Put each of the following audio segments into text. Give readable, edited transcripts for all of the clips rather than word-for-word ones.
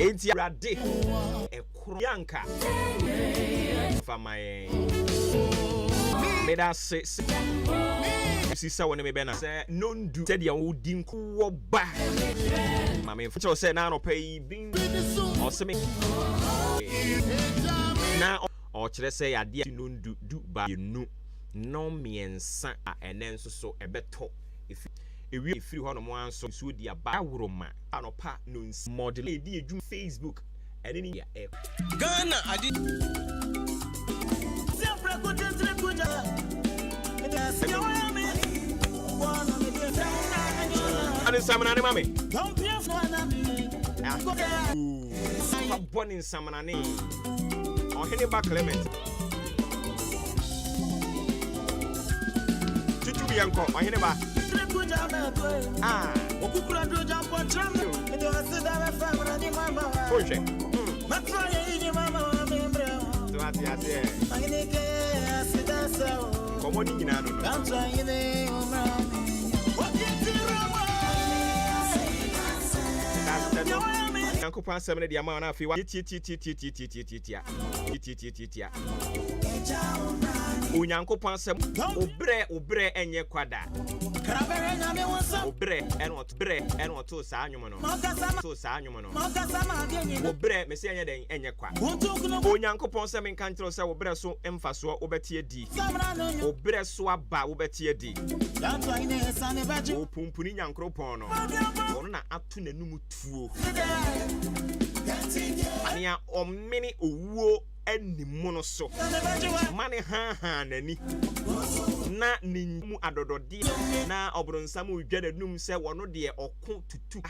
enti rade e kroyanka fa my me da se sisa woni me be na say nondu said ya wodi nko ba ma me fo say na no pay bin o se me na o kire say ya de nondu du ba yenu no miensa a enen so ebeto ewi free ho no mo anso so di aba awroma anopa no model e di edum Facebook ene ni ya Ghana adi sempre kuja Ade samana ne mame don't be for born in samana ne ohene ba Clement tutu bi anko ohene ba okukura do jampo tram e do asida be famana ni mama oje matwa ye mama membre to ati ase ohene ke asida sao komo ni nyina no matwa ye umra Uncle Passam the amount of you Unyanko Passam obre enye kwada obre and what to sanyumono obre me say enye kwa Unyanko Passam in control say obre so emfaso obetie di obre so aba obetie di opumpuni nyankro pon no ono na atu nanum tuo ania omini owuo animu no so mane ha nani na nimu adododi na obronsam udwa nanum se wono de oko tutu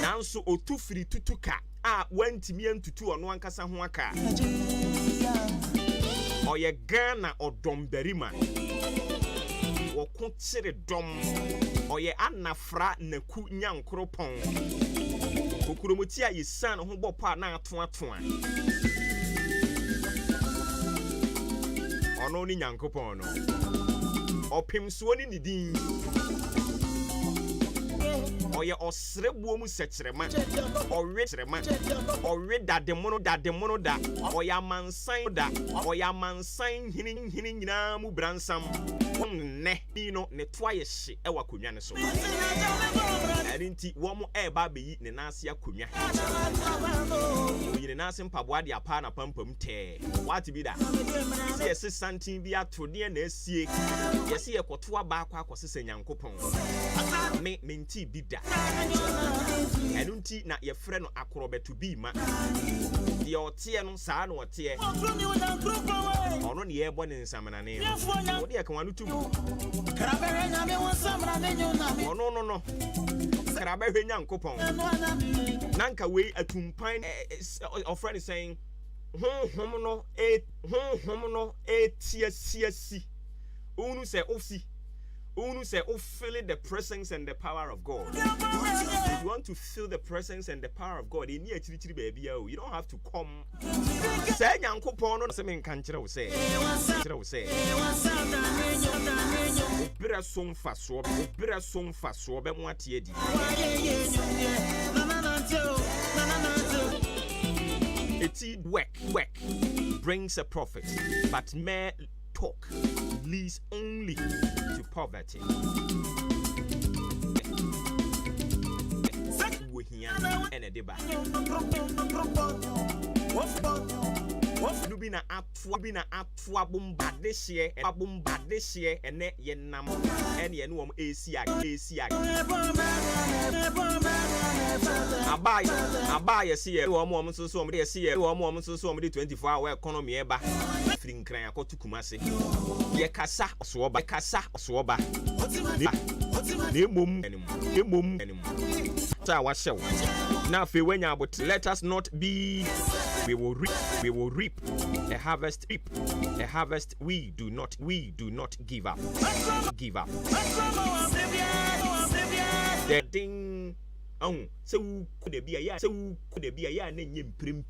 nanso otufiri tutuka a wantimi antutu ono ankasa ho aka oye Ghana odomberima woko tsire dom oye anafra naku nyankropon kokuromoti a yesan ho bopa na ato ono ni nyankopon no opim so ni nidin oye osrebuo mu sekirema owe kirema owe dademono da oye amansan hini nyina mu bransam ne no ne toaye hye ewa konwa ne so erinti wo mo eba beyi ne nase akonwa yire nase mpaboa de apa na pampam te what be that yes santin bi atode na asie yes ye koto aba akwa akosese nyankopon me menti bida enunti na ye frɛ no akorobetu bi ma de otie no saa na otie ono ne ye bɔ ne nsamana ne wo de ka wanu tum krabere na me won samra ne nyuna no krabere nyankopon nanka we atumpan of friend is saying hom no tiasiasi unu say feel the presence and the power of God. If you want to feel the presence and the power of God, you baby, you don't have to come. Say nyankopon no se men kan kire wo say. Obira som faso be mo atie di. It's work brings a profit, but mere talk leads only to poverty. We here and a deba. What be na atwa bomba this year and net yenam and yenum ACI. Abaya see a woman so somebody see a woman so somebody 24-hour economy eba. Fling cry to Kumasi. Ye kasa swoba. Nemum now if when you let us not be, we will reap a harvest we do not give up. The ding so could be a ya